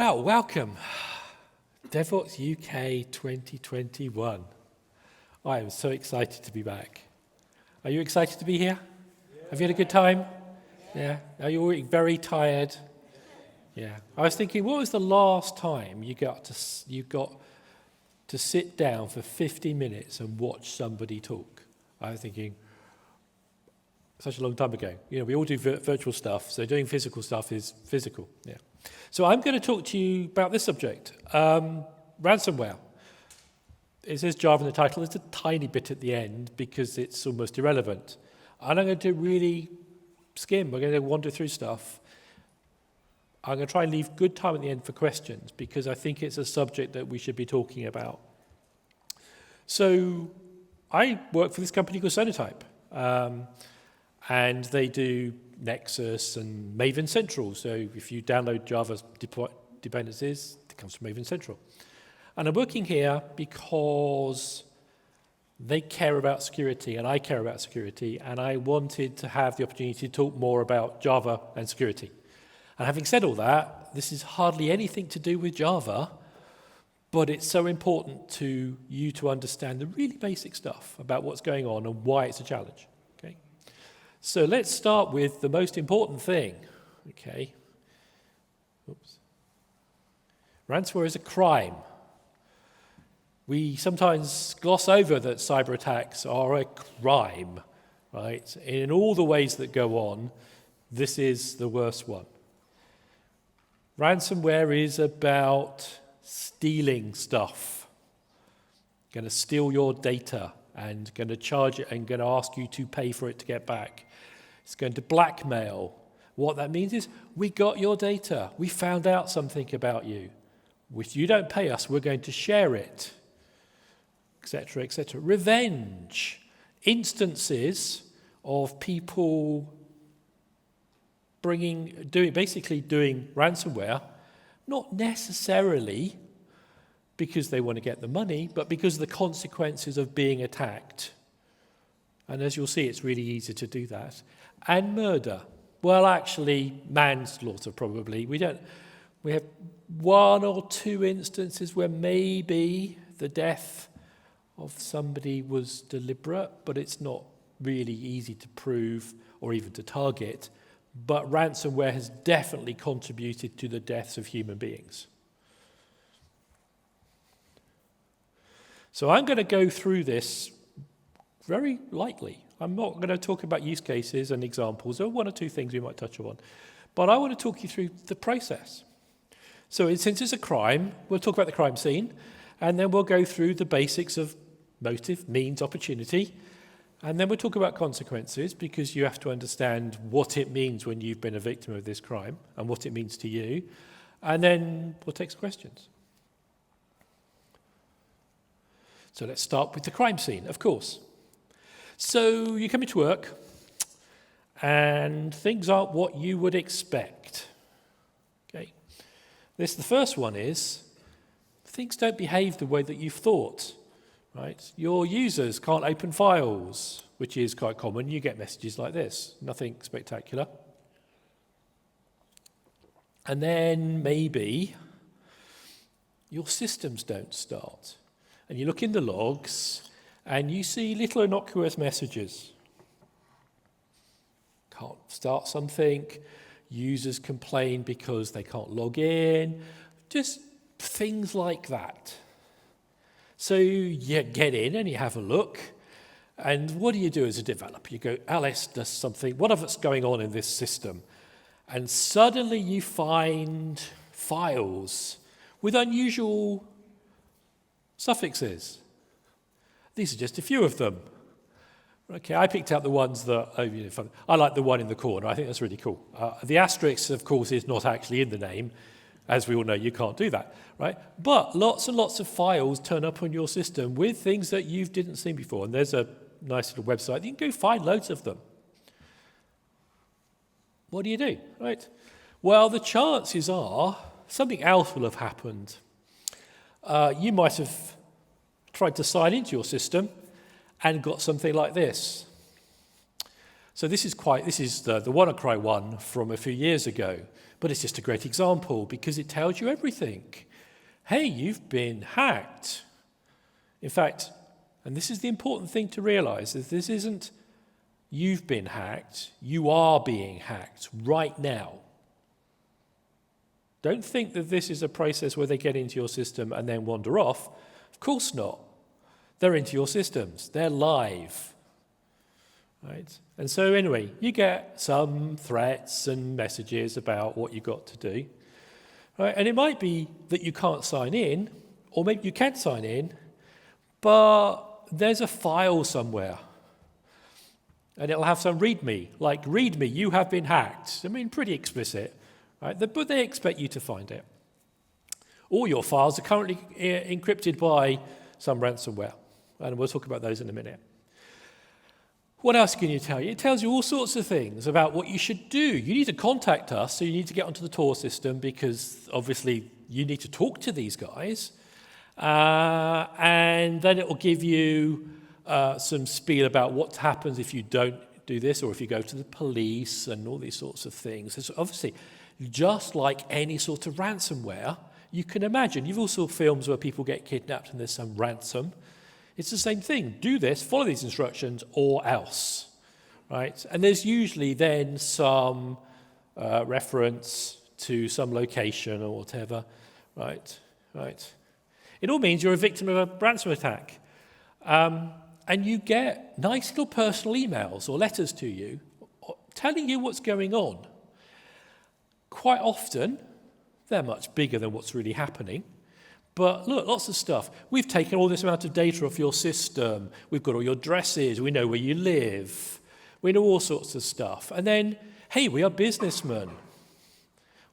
Well, welcome. DevOps UK 2021. I am so excited to be back. Are you excited to be here? Yeah. Have you had a good time? Yeah. Are you all very tired? Yeah. I was thinking, what was the last time you got to sit down for 50 minutes and watch somebody talk? I was thinking, such a long time ago. You know, we all do virtual stuff, so doing physical stuff is physical. Yeah. So I'm going to talk to you about this subject, ransomware. It says Java in the title. There's a tiny bit at the end because it's almost irrelevant. And I'm going to really skim. We're going to wander through stuff. I'm going to try and leave good time at the end for questions because I think it's a subject that we should be talking about. So I work for this company called Sonatype. And they do Nexus and Maven Central. So if you download Java's dependencies, it comes from Maven Central. And I'm working here because they care about security and I care about security, and I wanted to have the opportunity to talk more about Java and security. And having said all that, this is hardly anything to do with Java, but it's so important to you to understand the really basic stuff about what's going on and why it's a challenge. Okay? So let's start with the most important thing. Okay. Oops. Ransomware is a crime. We sometimes gloss over that cyber attacks are a crime, right? In all the ways that go on, this is the worst one. Ransomware is about stealing stuff. Going to steal your data and going to charge it and going to ask you to pay for it to get back. It's going to blackmail. What that means is, we got your data. We found out something about you. If you don't pay us, we're going to share it, etc., etc. Revenge. Instances of people basically doing ransomware, not necessarily because they want to get the money, but because of the consequences of being attacked. And as you'll see, it's really easy to do that. And murder. Well, actually, manslaughter probably. We have one or two instances where maybe the death of somebody was deliberate, but it's not really easy to prove or even to target. But ransomware has definitely contributed to the deaths of human beings. So I'm going to go through this very lightly. I'm not going to talk about use cases and examples. There are one or two things we might touch on. But I want to talk you through the process. So since it's a crime, we'll talk about the crime scene, and then we'll go through the basics of motive, means, opportunity, and then we'll talk about consequences, because you have to understand what it means when you've been a victim of this crime and what it means to you. And then we'll take some questions. So let's start with the crime scene, of course. So you come into work, and things aren't what you would expect. Okay. The first one is, things don't behave the way that you've thought. Right? Your users can't open files, which is quite common. You get messages like this, nothing spectacular. And then maybe your systems don't start. And you look in the logs, and you see little innocuous messages. Can't start something, users complain because they can't log in, just things like that. So you get in and you have a look, and what do you do as a developer? You go, Alice does something, what's going on in this system? And suddenly you find files with unusual suffixes. These are just a few of them. Okay, I picked out the ones that, I like the one in the corner. I think that's really cool. The asterisk, of course, is not actually in the name. As we all know, you can't do that, right? But lots and lots of files turn up on your system with things that you didn't see before. And there's a nice little website. You can go find loads of them. What do? Right? Well, the chances are something else will have happened. You might have tried to sign into your system and got something like this. So this is the WannaCry one from a few years ago, but it's just a great example because it tells you everything. Hey, you've been hacked. In fact, and this is the important thing to realize, is this isn't you've been hacked, you are being hacked right now. Don't think that this is a process where they get into your system and then wander off. Of course not. They're into your systems. They're live. Right? And so anyway, you get some threats and messages about what you've got to do. Right? And it might be that you can't sign in, or maybe you can sign in, but there's a file somewhere. And it'll have some README, like README, you have been hacked. I mean, pretty explicit. Right? But they expect you to find it. All your files are currently encrypted by some ransomware. And we'll talk about those in a minute. What else can you tell you? It tells you all sorts of things about what you should do. You need to contact us, so you need to get onto the Tor system because obviously you need to talk to these guys. And then it will give you some spiel about what happens if you don't do this or if you go to the police and all these sorts of things. It's obviously, just like any sort of ransomware, you can imagine. You've also films where people get kidnapped and there's some ransom. It's the same thing. Do this, follow these instructions, or else. Right? And there's usually then some reference to some location or whatever. Right? It all means you're a victim of a ransom attack. And you get nice little personal emails or letters to you telling you what's going on. Quite often, they're much bigger than what's really happening. But look, lots of stuff. We've taken all this amount of data off your system. We've got all your addresses. We know where you live. We know all sorts of stuff. And then, hey, we are businessmen.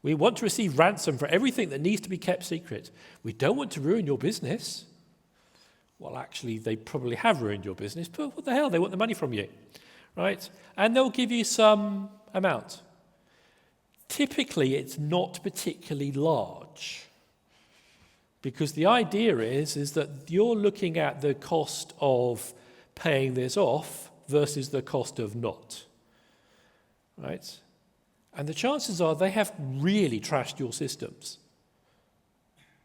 We want to receive ransom for everything that needs to be kept secret. We don't want to ruin your business. Well, actually, they probably have ruined your business, but what the hell? They want the money from you, right? And they'll give you some amount. Typically, it's not particularly large because the idea is that you're looking at the cost of paying this off versus the cost of not, right? And the chances are they have really trashed your systems.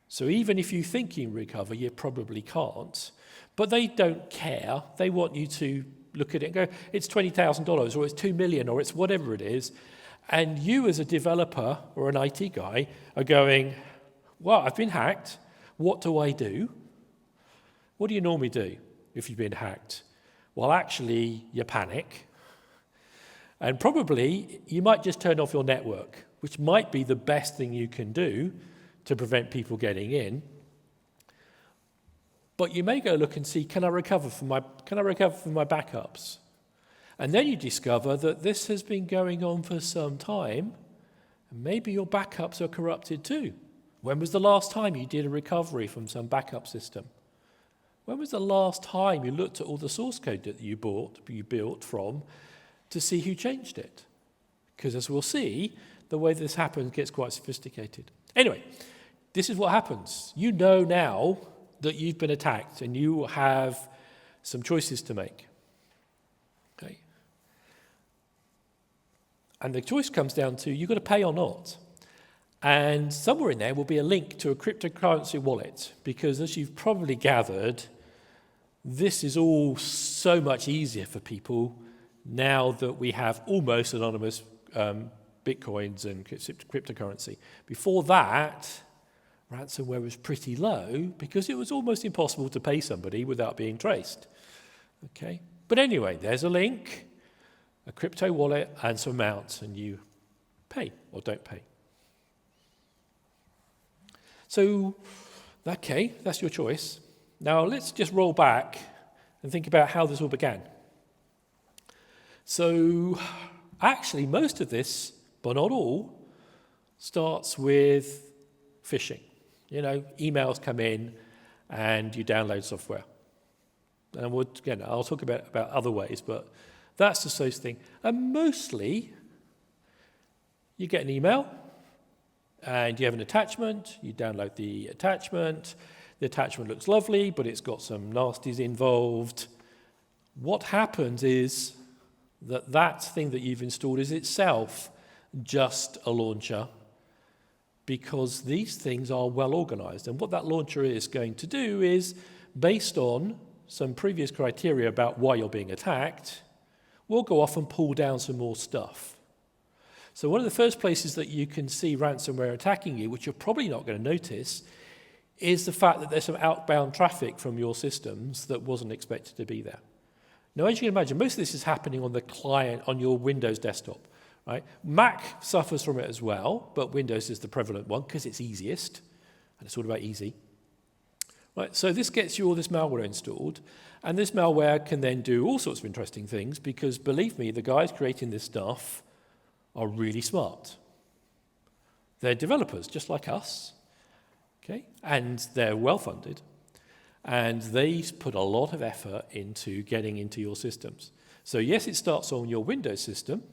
So even if you think you can recover, you probably can't. But they don't care. They want you to look at it and go, it's $20,000 or it's $2 million or it's whatever it is. And you as a developer or an IT guy are going, well, I've been hacked. What do I do? What do you normally do if you've been hacked? Well, actually, you panic. And probably you might just turn off your network, which might be the best thing you can do to prevent people getting in. But you may go look and see, can I recover from my backups? And then you discover that this has been going on for some time, and maybe your backups are corrupted too. When was the last time you did a recovery from some backup system? When was the last time you looked at all the source code that you built from to see who changed it? Because as we'll see, the way this happens gets quite sophisticated. Anyway, this is what happens. You know now that you've been attacked and you have some choices to make. Okay? And the choice comes down to you've got to pay or not. And somewhere in there will be a link to a cryptocurrency wallet because as you've probably gathered, this is all so much easier for people now that we have almost anonymous bitcoins and cryptocurrency. Before that, ransomware was pretty low because it was almost impossible to pay somebody without being traced. Okay? But anyway, there's a link, a crypto wallet, and some amounts, and you pay or don't pay. So, okay, that's your choice. Now let's just roll back and think about how this all began. So, actually, most of this, but not all, starts with phishing. You know, emails come in and you download software. And I'll talk about other ways, but that's the first thing. And mostly, you get an email and you have an attachment, you download the attachment looks lovely, but it's got some nasties involved. What happens is that thing that you've installed is itself just a launcher, because these things are well organized. And what that launcher is going to do is, based on some previous criteria about why you're being attacked, we'll go off and pull down some more stuff. So one of the first places that you can see ransomware attacking you, which you're probably not going to notice, is the fact that there's some outbound traffic from your systems that wasn't expected to be there. Now, as you can imagine, most of this is happening on the client, on your Windows desktop, right? Mac suffers from it as well, but Windows is the prevalent one because it's easiest, and it's all about easy. Right, so this gets you all this malware installed, and this malware can then do all sorts of interesting things, because believe me, the guys creating this stuff are really smart. They're developers, just like us, okay? And they're well-funded, and they put a lot of effort into getting into your systems. So yes, it starts on your Windows system,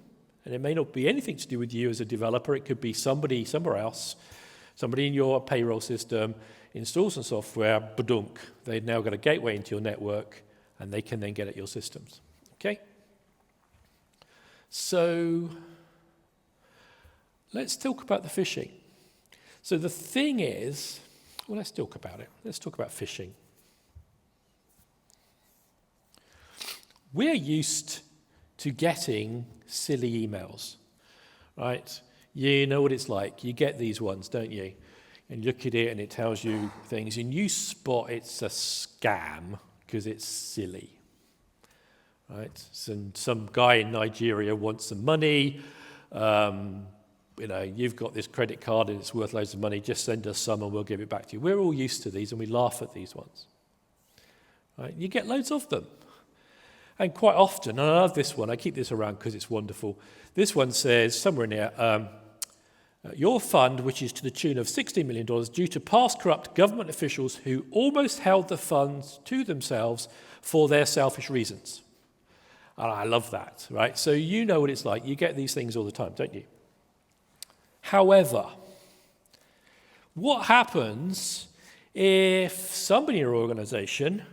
and it may not be anything to do with you as a developer. It could be somebody somewhere else, somebody in your payroll system, install some software, badunk. They've now got a gateway into your network, and they can then get at your systems. Okay? So let's talk about the phishing. So the thing is, well, let's talk about it. Let's talk about phishing. We're used to getting silly emails, right? You know what it's like. You get these ones, don't you? And look at it, and it tells you things, and you spot it's a scam because it's silly, right? Some guy in Nigeria wants some money. You've got this credit card, and it's worth loads of money. Just send us some, and we'll give it back to you. We're all used to these, and we laugh at these ones, right? You get loads of them. And quite often, and I love this one, I keep this around because it's wonderful. This one says, somewhere in here, your fund, which is to the tune of $16 million, due to past corrupt government officials who almost held the funds to themselves for their selfish reasons. And I love that, right? So you know what it's like. You get these things all the time, don't you? However, what happens if somebody in your organization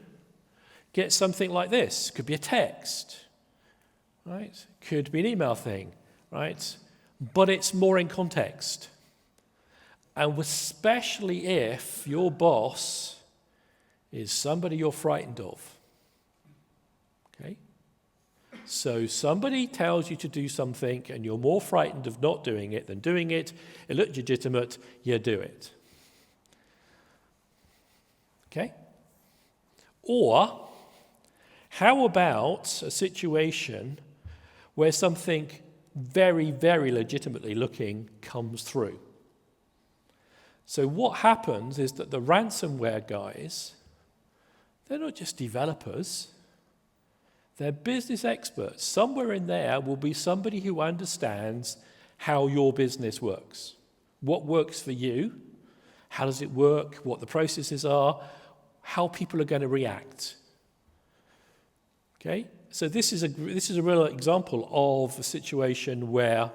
gets something like this? Could be a text, right? Could be an email thing, right? But it's more in context. And especially if your boss is somebody you're frightened of. Okay? So somebody tells you to do something and you're more frightened of not doing it than doing it. It looks legitimate, you do it. Okay? Or how about a situation where something very, very legitimately looking comes through? So what happens is that the ransomware guys, they're not just developers, they're business experts. Somewhere in there will be somebody who understands how your business works. What works for you, how does it work, what the processes are, how people are going to react. Okay? So this is a real example of a situation where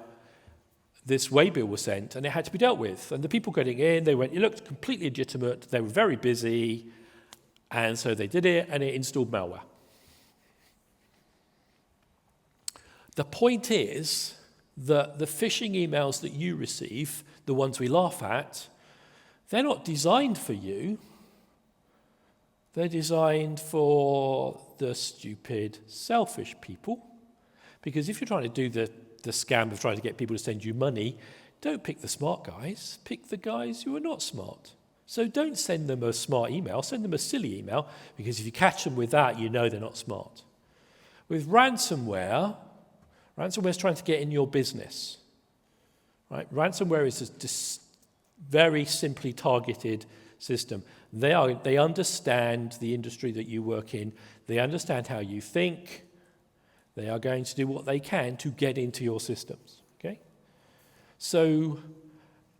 this waybill was sent and it had to be dealt with. And the people getting in, it looked completely legitimate, they were very busy, and so they did it, and it installed malware. The point is that the phishing emails that you receive, the ones we laugh at, they're not designed for you. They're designed for the stupid, selfish people. Because if you're trying to do the scam of trying to get people to send you money, don't pick the smart guys. Pick the guys who are not smart. So don't send them a smart email. Send them a silly email, because if you catch them with that, you know they're not smart. With ransomware is trying to get in your business. Right? Ransomware is a very simply targeted system. They understand the industry that you work in. They understand how you think. They are going to do what they can to get into your systems. Okay? So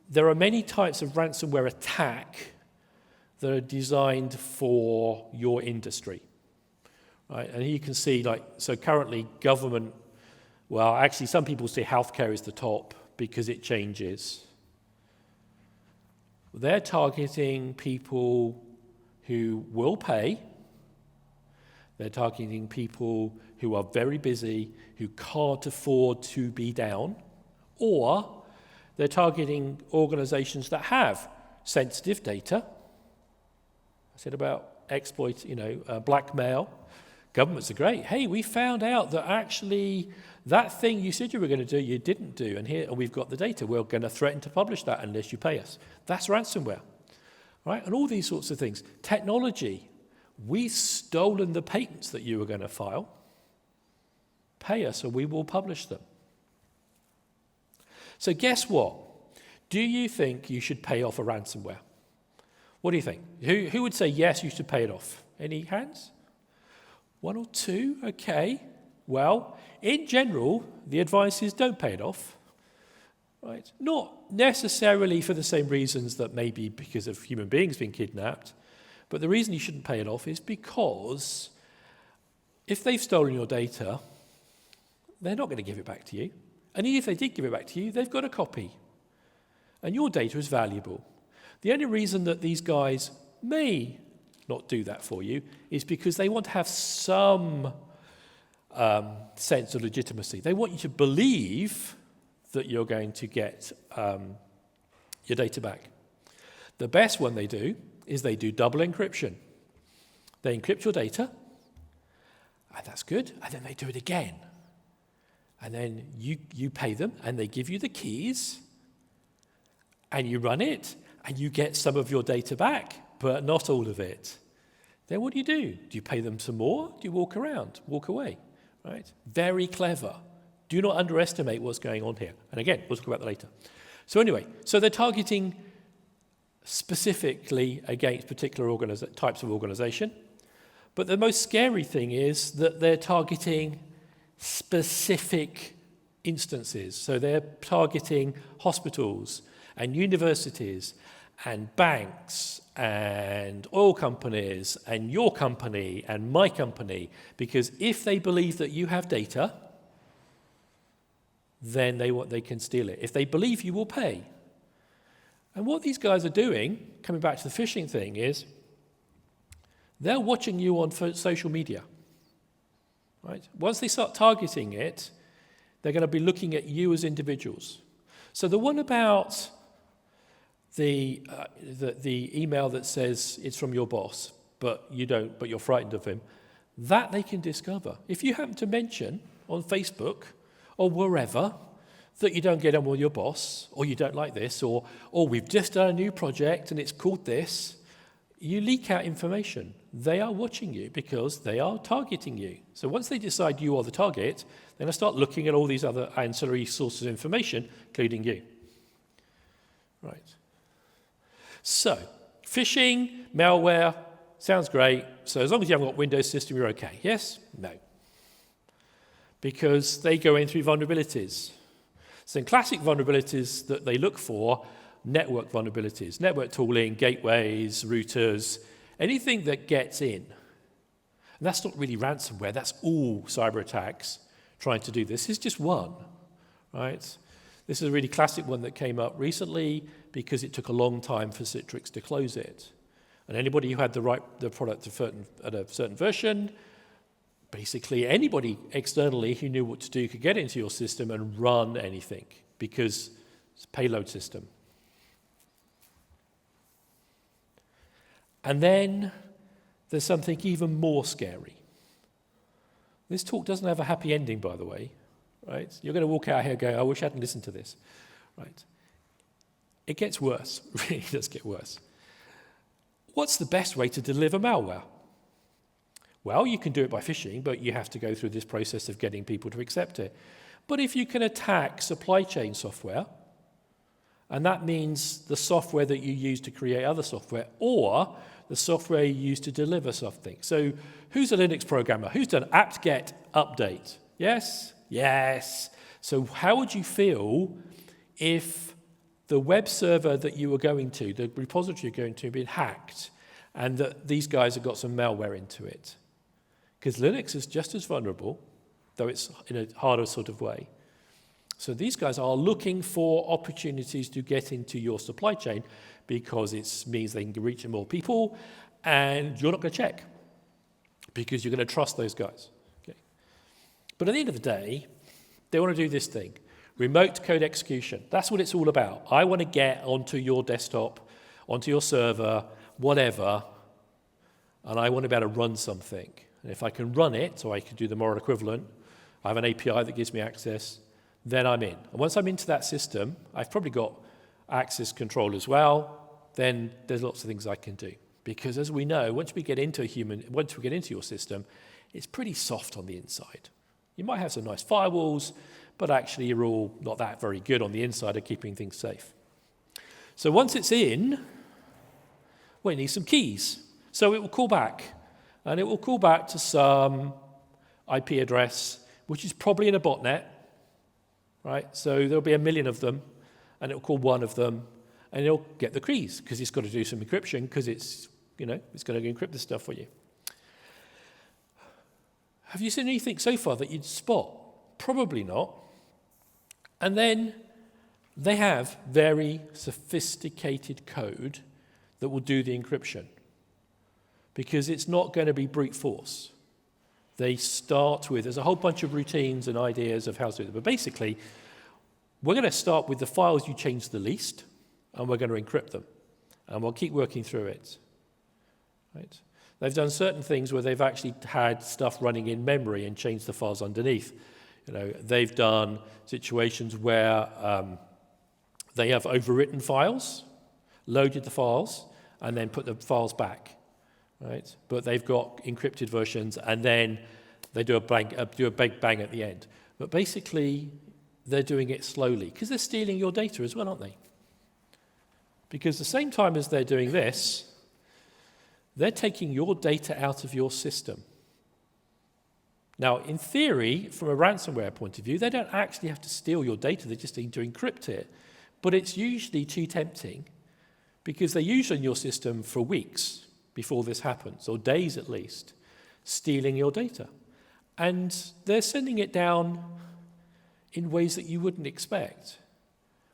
there are many types of ransomware attack that are designed for your industry. Right? And you can see, so currently government, well, actually some people say healthcare is the top because it changes. They're targeting people who will pay. They're targeting people who are very busy, who can't afford to be down, or they're targeting organizations that have sensitive data. I said about exploit, blackmail. Governments are great. Hey, we found out that actually that thing you said you were going to do, you didn't do, and here we've got the data. We're going to threaten to publish that unless you pay us. That's ransomware, right? And all these sorts of things. Technology. We've stolen the patents that you were going to file. Pay us or we will publish them. So guess what? Do you think you should pay off a ransomware? What do you think? Who would say yes, you should pay it off? Any hands? One or two? Okay. Well, in general, the advice is don't pay it off. Right? Not necessarily for the same reasons that maybe because of human beings being kidnapped, but the reason you shouldn't pay it off is because if they've stolen your data, they're not going to give it back to you. And even if they did give it back to you, they've got a copy. And your data is valuable. The only reason that these guys may not do that for you is because they want to have some sense of legitimacy. They want you to believe that you're going to get your data back. The best one they do is they do double encryption. They encrypt your data, and that's good, and then they do it again. And then you pay them, and they give you the keys, and you run it, and you get some of your data back, but not all of it. Then what do? Do you pay them some more? Do you walk away? Right? Very clever. Do not underestimate what's going on here. And again, we'll talk about that later. So anyway, so they're targeting specifically against particular types of organization. But the most scary thing is that they're targeting specific instances. So they're targeting hospitals and universities and banks and oil companies and your company and my company, because if they believe that you have data, then they can steal it. If they believe you will pay. And what these guys are doing, coming back to the phishing thing, is they're watching you on social media. Right? Once they start targeting it, they're going to be looking at you as individuals. So the one about the email that says it's from your boss, but you're frightened of him, that they can discover. If you happen to mention on Facebook or wherever that you don't get on with your boss, or you don't like this, or we've just done a new project and it's called this, you leak out information. They are watching you because they are targeting you. So once they decide you are the target, they're going to start looking at all these other ancillary sources of information, including you. Right. So, phishing, malware, sounds great. So as long as you haven't got Windows system, you're okay. Yes? No. Because they go in through vulnerabilities. So in classic vulnerabilities that they look for, network vulnerabilities, network tooling, gateways, routers, anything that gets in. And that's not really ransomware, that's all cyber attacks trying to do this. This is just one, right? This is a really classic one that came up recently because it took a long time for Citrix to close it. And anybody who had the product at a certain version, basically anybody externally who knew what to do could get into your system and run anything because it's a payload system. And then there's something even more scary. This talk doesn't have a happy ending, by the way, right? You're going to walk out here going, I wish I hadn't listened to this, right? It gets worse, it really does get worse. What's the best way to deliver malware? Well, you can do it by phishing, but you have to go through this process of getting people to accept it. But if you can attack supply chain software, and that means the software that you use to create other software, or the software you use to deliver something. So who's a Linux programmer? Who's done apt-get update? Yes? Yes. So how would you feel if the web server that you were going to, the repository you're going to, had been hacked, and that these guys have got some malware into it? Because Linux is just as vulnerable, though it's in a harder sort of way. So these guys are looking for opportunities to get into your supply chain because it means they can reach more people and you're not going to check. because you're going to trust those guys. Okay. But at the end of the day, they want to do this thing, remote code execution. That's what it's all about. I want to get onto your desktop, onto your server, whatever, and I want to be able to run something. And if I can run it, so I can do the moral equivalent, I have an API that gives me access, then I'm in. And once I'm into that system, I've probably got access control as well, then there's lots of things I can do. Because as we know, once we get into your system, it's pretty soft on the inside. You might have some nice firewalls, but actually you're all not that very good on the inside of keeping things safe. So once it's in, well, it needs some keys. So it will call back, and it will call back to some IP address, which is probably in a botnet, right? So there'll be 1 million of them, and it'll call one of them, and it'll get the keys, because it's got to do some encryption, because it's going to encrypt this stuff for you. Have you seen anything so far that you'd spot? Probably not. And then they have very sophisticated code that will do the encryption, because it's not going to be brute force. They start with, there's a whole bunch of routines and ideas of how to do it. But basically, we're going to start with the files you change the least, and we're going to encrypt them. And we'll keep working through it. Right? They've done certain things where they've actually had stuff running in memory and changed the files underneath. They've done situations where they have overwritten files, loaded the files, and then put the files back. Right? But they've got encrypted versions, and then they do a big bang at the end. But basically, they're doing it slowly, because they're stealing your data as well, aren't they? Because the same time as they're doing this, they're taking your data out of your system. Now, in theory, from a ransomware point of view, they don't actually have to steal your data, they just need to encrypt it. But it's usually too tempting, because they're usually in your system for weeks before this happens, or days at least, stealing your data. And they're sending it down in ways that you wouldn't expect.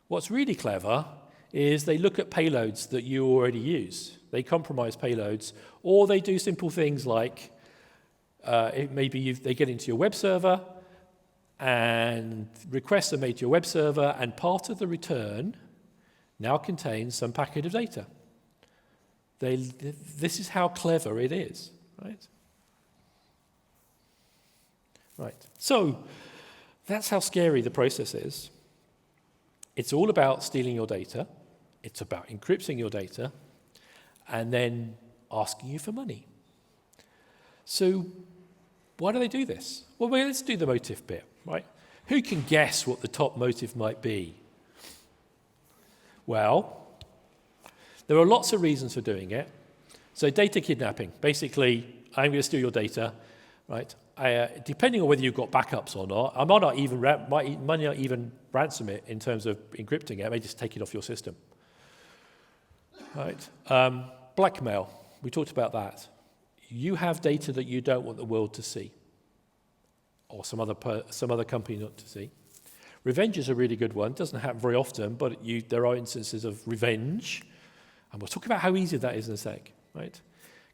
What's really clever is they look at payloads that you already use. They compromise payloads, or they do simple things like they get into your web server, and requests are made to your web server, and part of the return now contains some packet of data. This is how clever it is, right? Right. So that's how scary the process is. It's all about stealing your data. It's about encrypting your data, and then asking you for money. So why do they do this? Well, let's do the motive bit, right? Who can guess what the top motive might be? Well, there are lots of reasons for doing it. So data kidnapping. Basically, I'm going to steal your data, right? Depending on whether you've got backups or not, I might not even ransom it in terms of encrypting it. I may just take it off your system. Right? Blackmail. We talked about that. You have data that you don't want the world to see, or some other company not to see. Revenge is a really good one. It doesn't happen very often, but there are instances of revenge. And we'll talk about how easy that is in a sec, right?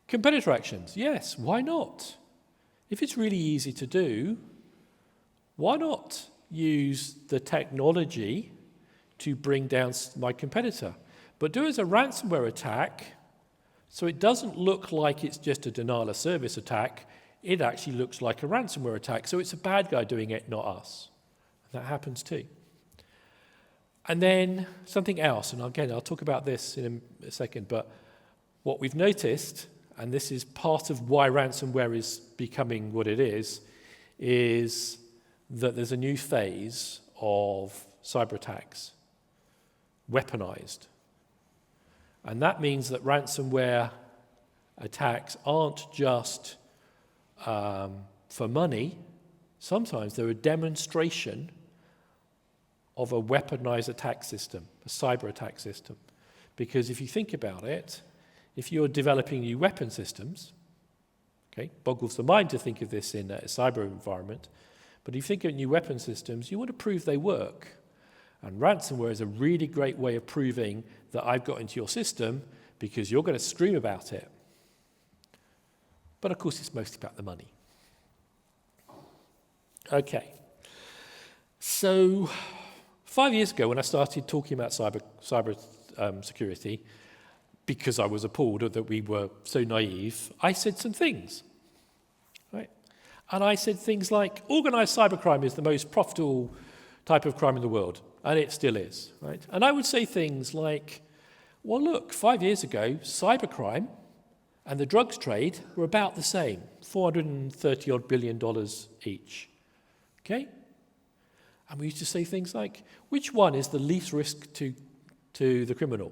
Competitor actions, yes, why not? If it's really easy to do, why not use the technology to bring down my competitor? But do it as a ransomware attack, so it doesn't look like it's just a denial of service attack, it actually looks like a ransomware attack, so it's a bad guy doing it, not us. That happens too. And then something else, and again, I'll talk about this in a second, but what we've noticed, and this is part of why ransomware is becoming what it is that there's a new phase of cyber attacks, weaponized. And that means that ransomware attacks aren't just for money. Sometimes they're a demonstration of a weaponized attack system, a cyber attack system. Because if you think about it, if you're developing new weapon systems, okay, boggles the mind to think of this in a cyber environment, but if you think of new weapon systems, you want to prove they work. And ransomware is a really great way of proving that I've got into your system because you're going to scream about it. But of course, it's mostly about the money. Okay. So 5 years ago, when I started talking about cyber security, because I was appalled that we were so naive, I said some things. Right? And I said things like, organized cybercrime is the most profitable type of crime in the world, and it still is. Right? And I would say things like, well, look, 5 years ago, cybercrime and the drugs trade were about the same, $430-odd billion each. Okay? And we used to say things like, which one is the least risk to the criminal?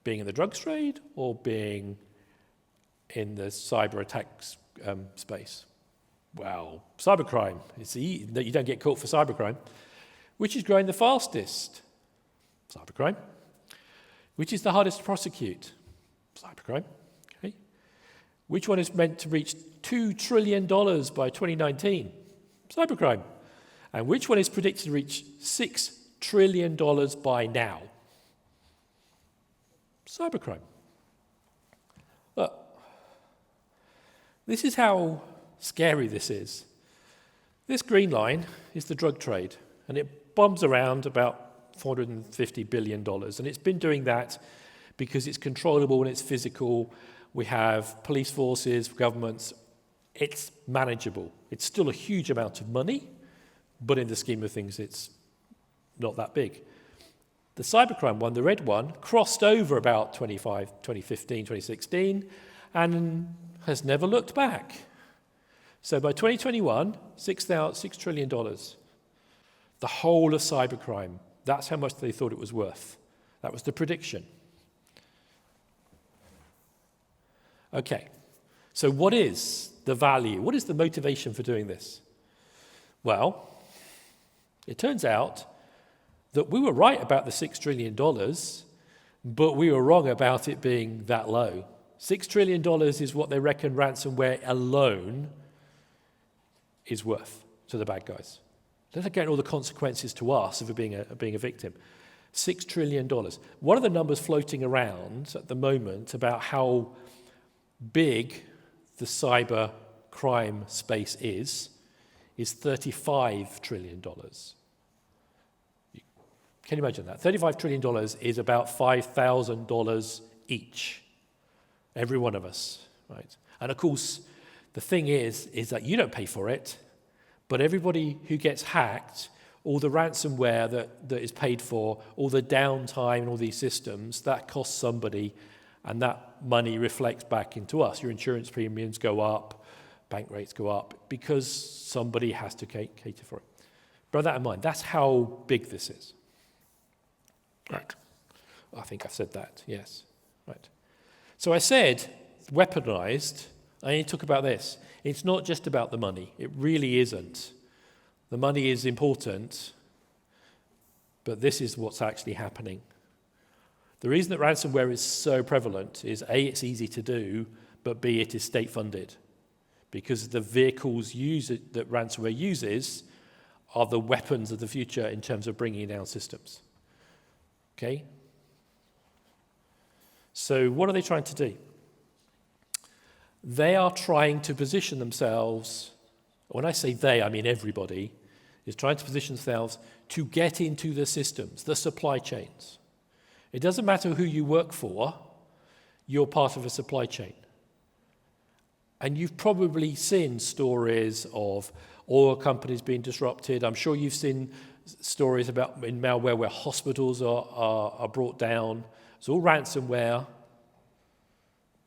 Being in the drugs trade or being in the cyber attacks space? Well, cybercrime. It's that you don't get caught for cybercrime. Which is growing the fastest? Cybercrime. Which is the hardest to prosecute? Cybercrime. Okay. Which one is meant to reach $2 trillion by 2019? Cybercrime. And which one is predicted to reach $6 trillion by now? Cybercrime. Look, this is how scary this is. This green line is the drug trade, and it bombs around about $450 billion. And it's been doing that because it's controllable and it's physical. We have police forces, governments. It's manageable. It's still a huge amount of money, but in the scheme of things, it's not that big. The cybercrime one, the red one, crossed over about 2015, 2016, and has never looked back. So by 2021, $6 trillion. The whole of cybercrime. That's how much they thought it was worth. That was the prediction. Okay, so what is the value? What is the motivation for doing this? Well, it turns out that we were right about the $6 trillion, but we were wrong about it being that low. $6 trillion is what they reckon ransomware alone is worth to the bad guys. Let alone all the consequences to us of being a victim. $6 trillion. One of the numbers floating around at the moment about how big the cyber crime space is $35 trillion. Can you imagine that? $35 trillion is about $5,000 each, every one of us, right? And of course, the thing is that you don't pay for it, but everybody who gets hacked, all the ransomware that is paid for, all the downtime and all these systems, that costs somebody, and that money reflects back into us. Your insurance premiums go up, bank rates go up, because somebody has to cater for it. Bear that in mind. That's how big this is. Right. I think I've said that, yes. Right. So I said, weaponized, I need to talk about this. It's not just about the money. It really isn't. The money is important, but this is what's actually happening. The reason that ransomware is so prevalent is A, it's easy to do, but B, it is state-funded. Because the vehicles that ransomware uses are the weapons of the future in terms of bringing down systems. Okay? So what are they trying to do? They are trying to position themselves, when I say they, I mean everybody, is trying to position themselves to get into the systems, the supply chains. It doesn't matter who you work for, you're part of a supply chain. And you've probably seen stories of oil companies being disrupted. I'm sure you've seen stories about in malware where hospitals are brought down. It's all ransomware,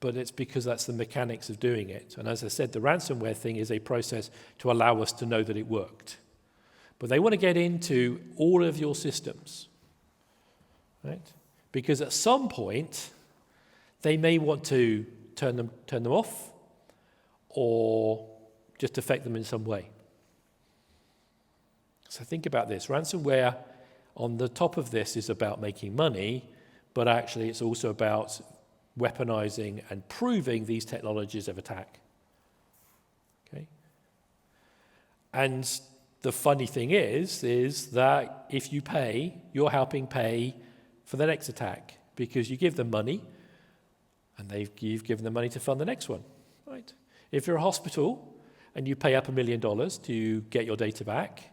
but it's because that's the mechanics of doing it. And as I said, the ransomware thing is a process to allow us to know that it worked. But they want to get into all of your systems, right? Because at some point, they may want to turn them off or just affect them in some way. So think about this. Ransomware on the top of this is about making money, but actually it's also about weaponizing and proving these technologies of attack. Okay? And the funny thing is that if you pay, you're helping pay for the next attack because you give them money and you've given them money to fund the next one, right? If you're a hospital and you pay up $1 million to get your data back,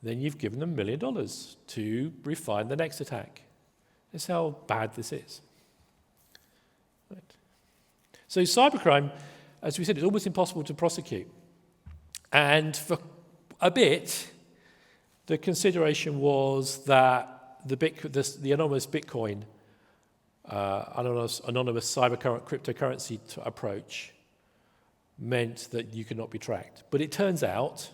then you've given them $1 million to refine the next attack. That's how bad this is. Right. So cybercrime, as we said, is almost impossible to prosecute. And for a bit, the consideration was that the anonymous Bitcoin, anonymous cryptocurrency approach meant that you could not be tracked. But it turns out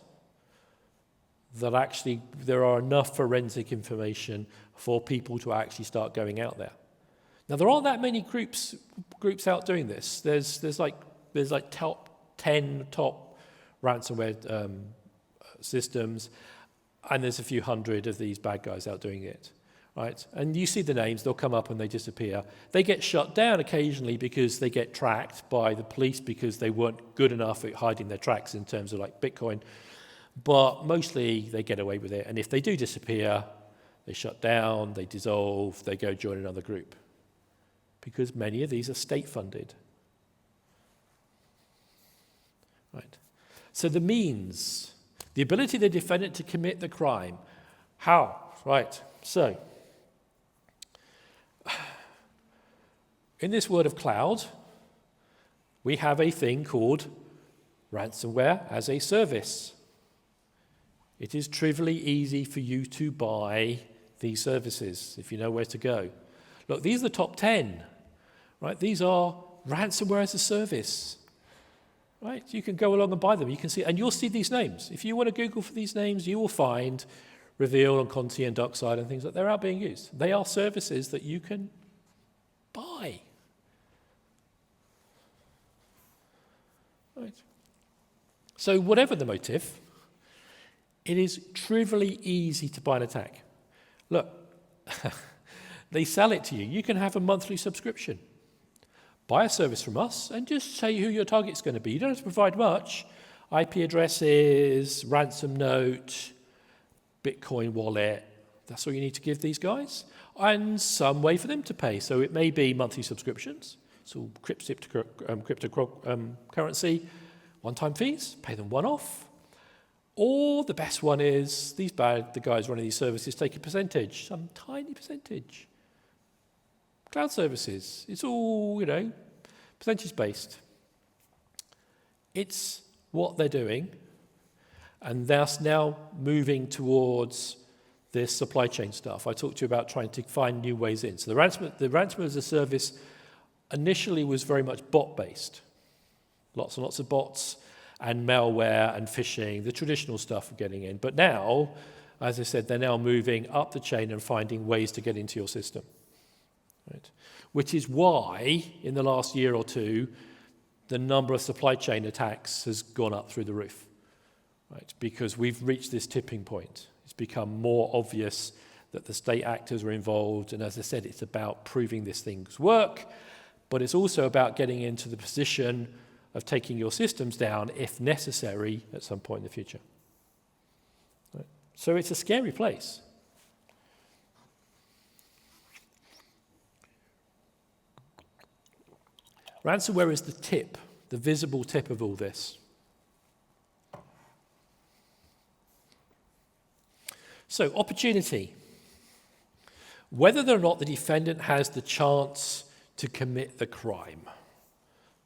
that actually there are enough forensic information for people to actually start going out there. Now, there aren't that many groups out doing this. There's like top 10 ransomware systems, and there's a few hundred of these bad guys out doing it, right? And you see the names, they'll come up and they disappear. They get shut down occasionally because they get tracked by the police because they weren't good enough at hiding their tracks in terms of like Bitcoin. But mostly they get away with it. And if they do disappear, they shut down, they dissolve, they go join another group. Because many of these are state-funded. Right. So the means, the ability of the defendant to commit the crime. How? Right. So, in this world of cloud, we have a thing called ransomware as a service. It is trivially easy for you to buy these services if you know where to go. Look, these are the top 10, right? These are ransomware as a service, right? You can go along and buy them. You can see, and you'll see these names. If you want to Google for these names, you will find Reveal and Conti and Dockside and things like that. They're out being used. They are services that you can buy. Right. So whatever the motive, it is trivially easy to buy an attack. Look, they sell it to you. You can have a monthly subscription. Buy a service from us and just say who your target's going to be. You don't have to provide much. IP addresses, ransom note, Bitcoin wallet. That's all you need to give these guys. And some way for them to pay. So it may be monthly subscriptions. So cryptocurrency, one-time fees, pay them one-off. Or the best one is the guys running these services take a percentage, some tiny percentage. Cloud services, it's all, percentage-based. It's what they're doing, and they're now moving towards this supply chain stuff. I talked to you about trying to find new ways in. So the ransomware as a service initially was very much bot-based. Lots and lots of bots and malware and phishing, the traditional stuff of getting in. But now, as I said, they're now moving up the chain and finding ways to get into your system. Right? Which is why, in the last year or two, the number of supply chain attacks has gone up through the roof. Right? Because we've reached this tipping point. It's become more obvious that the state actors are involved, and as I said, it's about proving these things work, but it's also about getting into the position of taking your systems down, if necessary, at some point in the future. Right? So it's a scary place. Ransomware is the tip, the visible tip of all this. So, opportunity. Whether or not the defendant has the chance to commit the crime.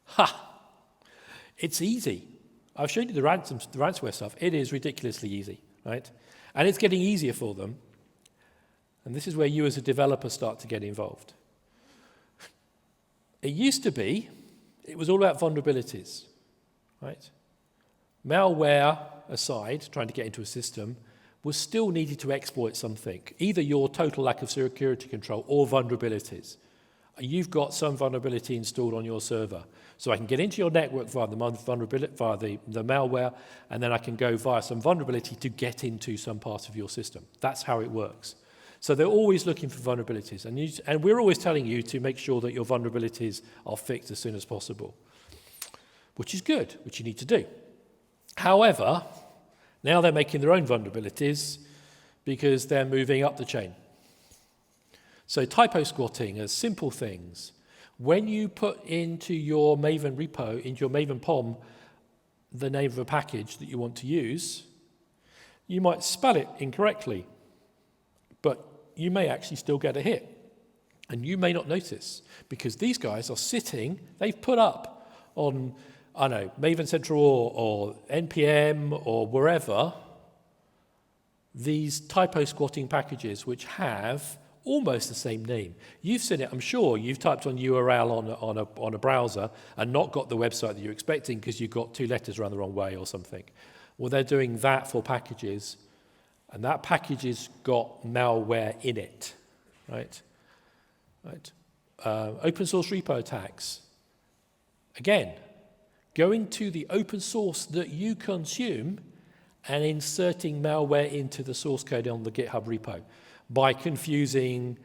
Ha! It's easy. I've shown you the ransomware stuff. It is ridiculously easy, right? And it's getting easier for them. And this is where you as a developer start to get involved. It used to be, it was all about vulnerabilities, right? Malware aside, trying to get into a system, was still needed to exploit something, either your total lack of security control or vulnerabilities. You've got some vulnerability installed on your server. So I can get into your network via the malware, and then I can go via some vulnerability to get into some part of your system. That's how it works. So they're always looking for vulnerabilities. And we're always telling you to make sure that your vulnerabilities are fixed as soon as possible, which is good, which you need to do. However, now they're making their own vulnerabilities because they're moving up the chain. So typo squatting as simple things. When you put into your Maven repo, into your Maven POM, the name of a package that you want to use, you might spell it incorrectly, but you may actually still get a hit. And you may not notice, because these guys are sitting, they've put up on, I don't know, Maven Central or NPM or wherever, these typo squatting packages which have almost the same name. You've seen it, I'm sure. You've typed on URL on a browser and not got the website that you're expecting because you got 2 letters around the wrong way or something. Well, they're doing that for packages, and that package has got malware in it, right? Open source repo attacks. Again, going to the open source that you consume and inserting malware into the source code on the GitHub repo by confusing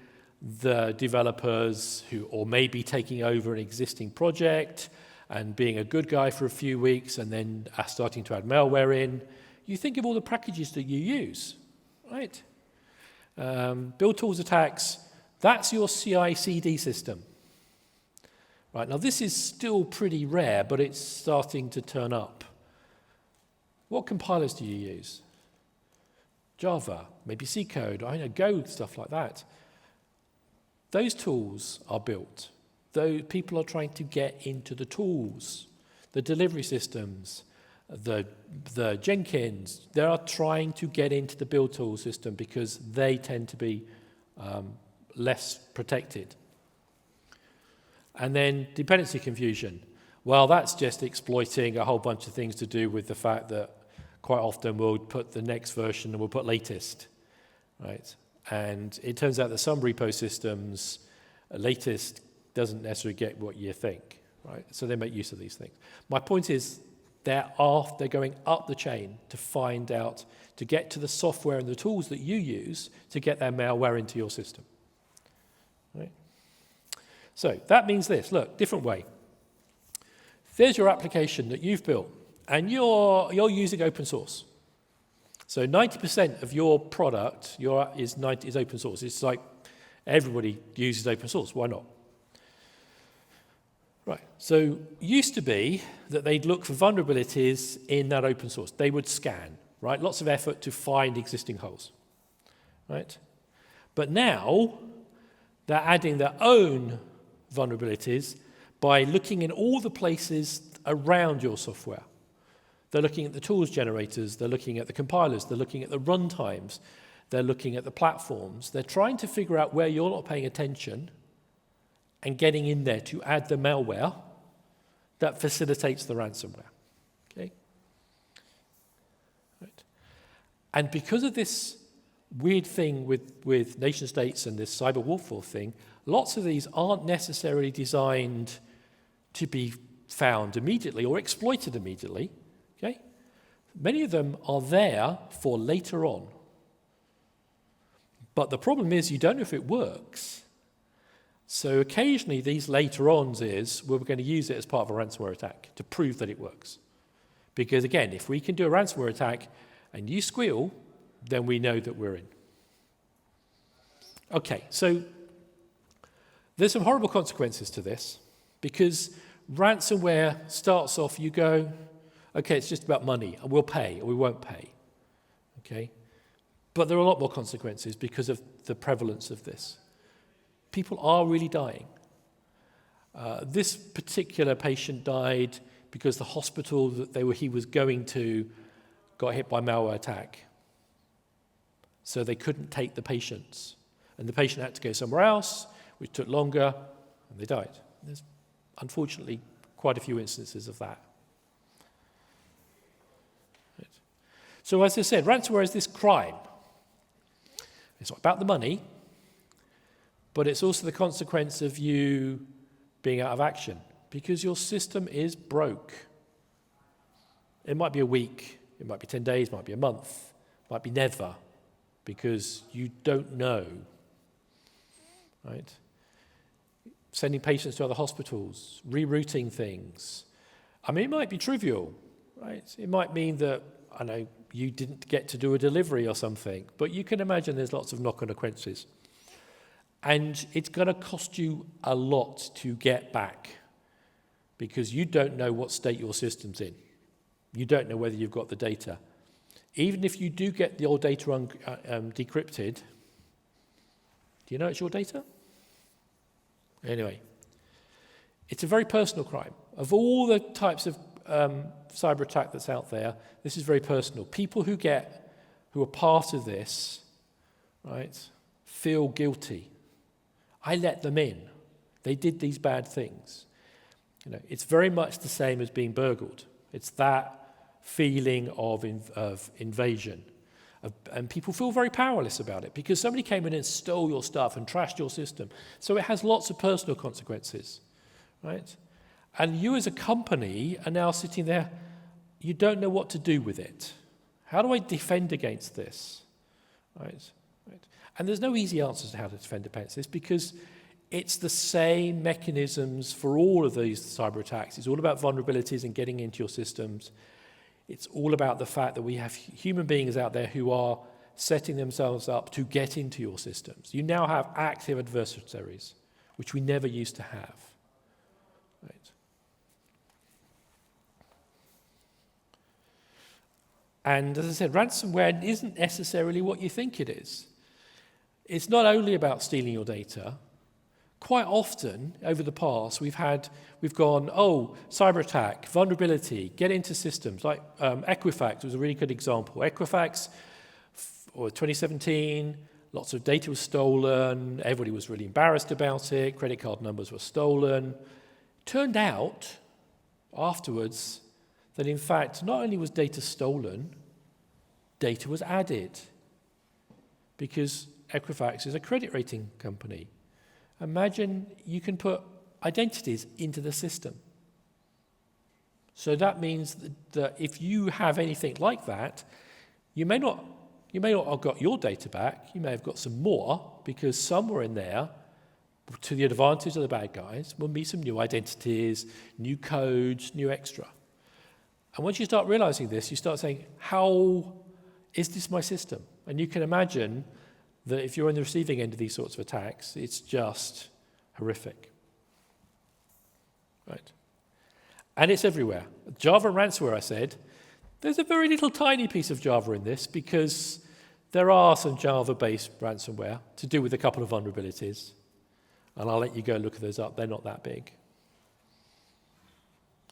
the developers who, or maybe taking over an existing project and being a good guy for a few weeks and then starting to add malware in. You think of all the packages that you use, right? Build tools attacks, that's your CI/CD system. Right, now this is still pretty rare, but it's starting to turn up. What compilers do you use? Java, maybe C code, I know, Go, stuff like that. Those tools are built. Though people are trying to get into the tools, the delivery systems, the Jenkins, they are trying to get into the build tool system because they tend to be less protected. And then dependency confusion. Well, that's just exploiting a whole bunch of things to do with the fact that quite often we'll put the next version and we'll put latest, right? And it turns out that some repo systems, latest doesn't necessarily get what you think, right? So they make use of these things. My point is they're going up the chain to find out, to get to the software and the tools that you use to get their malware into your system, right? So that means this, look, different way. There's your application that you've built, and you're using open source. So 90% of your product is open source. It's like everybody uses open source. Why not? Right. So used to be that they'd look for vulnerabilities in that open source. They would scan, right? Lots of effort to find existing holes, right? But now they're adding their own vulnerabilities by looking in all the places around your software. They're looking at the tools generators, they're looking at the compilers, they're looking at the runtimes, they're looking at the platforms. They're trying to figure out where you're not paying attention and getting in there to add the malware that facilitates the ransomware. Okay? Right. And because of this weird thing with nation states and this cyber warfare thing, lots of these aren't necessarily designed to be found immediately or exploited immediately. Okay? Many of them are there for later on. But the problem is you don't know if it works. So occasionally these later ons is we're going to use it as part of a ransomware attack to prove that it works. Because again, if we can do a ransomware attack and you squeal, then we know that we're in. Okay, so there's some horrible consequences to this because ransomware starts off, you go, okay, it's just about money, and we'll pay, or we won't pay, okay? But there are a lot more consequences because of the prevalence of this. People are really dying. This particular patient died because the hospital that he was going to got hit by a malware attack. So they couldn't take the patients. And the patient had to go somewhere else, which took longer, and they died. There's unfortunately quite a few instances of that. So as I said, ransomware is this crime. It's not about the money, but it's also the consequence of you being out of action because your system is broke. It might be a week, it might be 10 days, it might be a month, it might be never, because you don't know, right? Sending patients to other hospitals, rerouting things. I mean, it might be trivial, right? It might mean that, I know, you didn't get to do a delivery or something, but you can imagine there's lots of knock-on consequences. And it's going to cost you a lot to get back because you don't know what state your system's in. You don't know whether you've got the data. Even if you do get your data decrypted, do you know it's your data? Anyway, it's a very personal crime. Of all the types of cyber attack that's out there, this is very personal. People who are part of this, right, feel guilty. I let them in. They did these bad things. It's very much the same as being burgled. It's that feeling of invasion. And people feel very powerless about it because somebody came in and stole your stuff and trashed your system. So it has lots of personal consequences, right? And you as a company are now sitting there, you don't know what to do with it. How do I defend against this? Right? And there's no easy answers to how to defend against this because it's the same mechanisms for all of these cyber attacks. It's all about vulnerabilities and getting into your systems. It's all about the fact that we have human beings out there who are setting themselves up to get into your systems. You now have active adversaries, which we never used to have. Right? And as I said, ransomware isn't necessarily what you think it is. It's not only about stealing your data. Quite often, over the past, we've gone, cyber attack, vulnerability, get into systems. Like Equifax was a really good example. Equifax, or 2017, lots of data was stolen. Everybody was really embarrassed about it. Credit card numbers were stolen. Turned out, afterwards, that in fact, not only was data stolen, data was added. Because Equifax is a credit rating company. Imagine you can put identities into the system. So that means that if you have anything like that, you may not have got your data back, you may have got some more, because somewhere in there, to the advantage of the bad guys, will be some new identities, new codes, new extra. And once you start realizing this, you start saying, how is this my system? And you can imagine that if you're on the receiving end of these sorts of attacks, it's just horrific. Right? And it's everywhere. Java ransomware, I said, there's a very little tiny piece of Java in this because there are some Java-based ransomware to do with a couple of vulnerabilities. And I'll let you go look those up. They're not that big.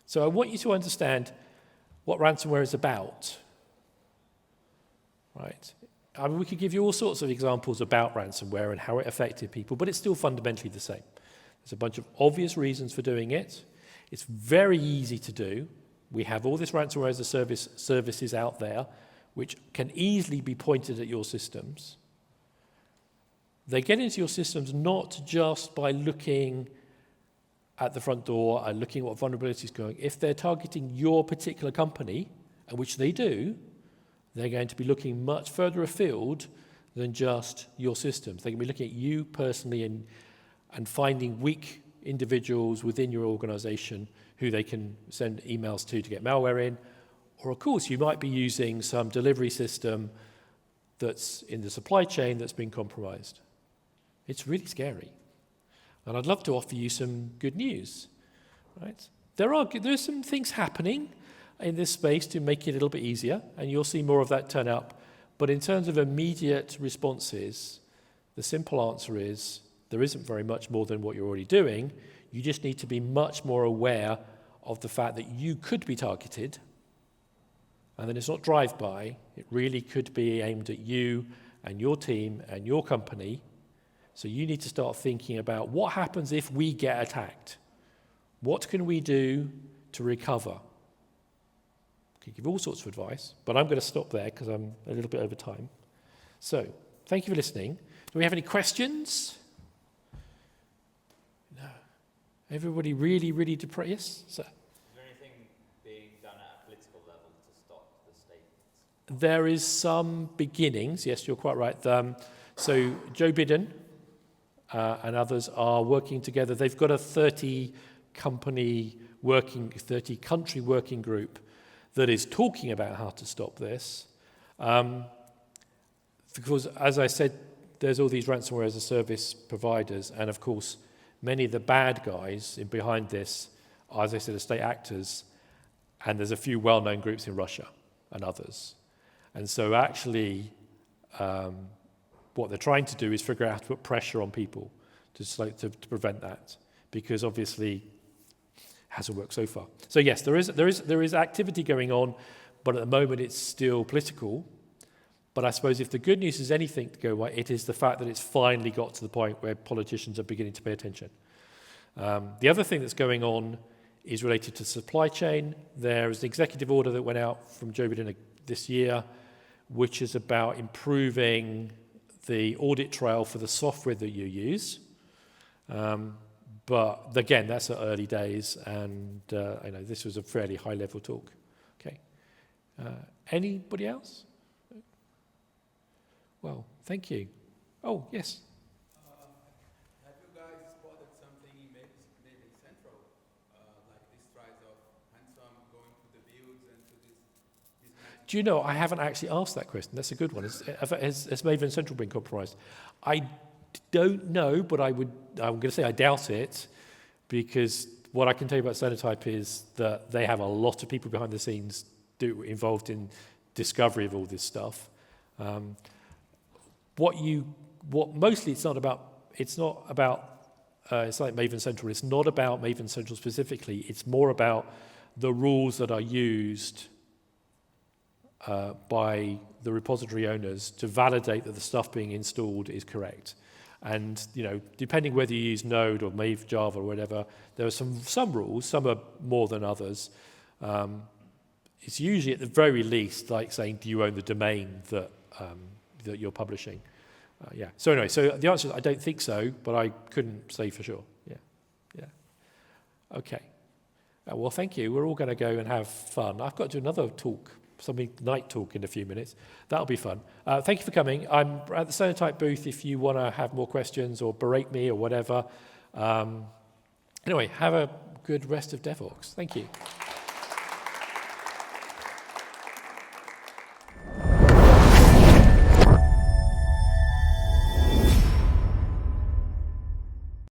So I want you to understand what ransomware is about. Right? I mean, we could give you all sorts of examples about ransomware and how it affected people, but it's still fundamentally the same. There's a bunch of obvious reasons for doing it. It's very easy to do. We have all this ransomware as a service services out there, which can easily be pointed at your systems. They get into your systems not just by looking at the front door and looking at what vulnerability is going. If they're targeting your particular company, and which they do, they're going to be looking much further afield than just your systems. They're going to be looking at you personally and finding weak individuals within your organization who they can send emails to get malware in. Or, of course, you might be using some delivery system that's in the supply chain that's been compromised. It's really scary. And I'd love to offer you some good news. Right? There's some things happening in this space to make it a little bit easier, and you'll see more of that turn up. But in terms of immediate responses, the simple answer is there isn't very much more than what you're already doing. You just need to be much more aware of the fact that you could be targeted, and then it's not drive-by. It really could be aimed at you and your team and your company. So you need to start thinking about what happens if we get attacked. What can we do to recover? I can give all sorts of advice, but I'm going to stop there because I'm a little bit over time. So, thank you for listening. Do we have any questions? No. Everybody really, really depressed? Yes, sir? Is there anything being done at a political level to stop the state? There is some beginnings. Yes, you're quite right. So Joe Biden and others are working together. They've got a 30-country working group that is talking about how to stop this. Because, as I said, there's all these ransomware as a service providers, and of course, many of the bad guys behind this are, as I said, are state actors, and there's a few well-known groups in Russia and others. And so actually, what they're trying to do is figure out how to put pressure on people to prevent that, because obviously it hasn't worked so far. So yes, there is activity going on, but at the moment it's still political. But I suppose if the good news is anything to go right, it is the fact that it's finally got to the point where politicians are beginning to pay attention. The other thing that's going on is related to supply chain. There is an executive order that went out from Joe Biden this year, which is about improving the audit trail for the software that you use. But again, that's at early days, and I know this was a fairly high-level talk. Okay. Anybody else? Well, thank you. Oh, yes. Have you guys spotted something in Maven Central, like this rise of ransom going to the builds and to this Do you know, I haven't actually asked that question. That's a good one. Has Maven Central been compromised? I don't know, but I'm going to say I doubt it, because what I can tell you about Sonatype is that they have a lot of people behind the scenes involved in discovery of all this stuff. Mostly it's like Maven Central. It's not about Maven Central specifically. It's more about the rules that are used by the repository owners to validate that the stuff being installed is correct. And depending whether you use Node or Maven Java or whatever, there are some rules. Some are more than others. It's usually at the very least like saying, do you own the domain that you're publishing? So anyway, so the answer is I don't think so, but I couldn't say for sure. Yeah. Okay. Well, thank you. We're all going to go and have fun. I've got to do another talk, night talk in a few minutes. That'll be fun. Thank you for coming. I'm at the Sonatype booth if you want to have more questions or berate me or whatever. Anyway, have a good rest of DevOps. Thank you.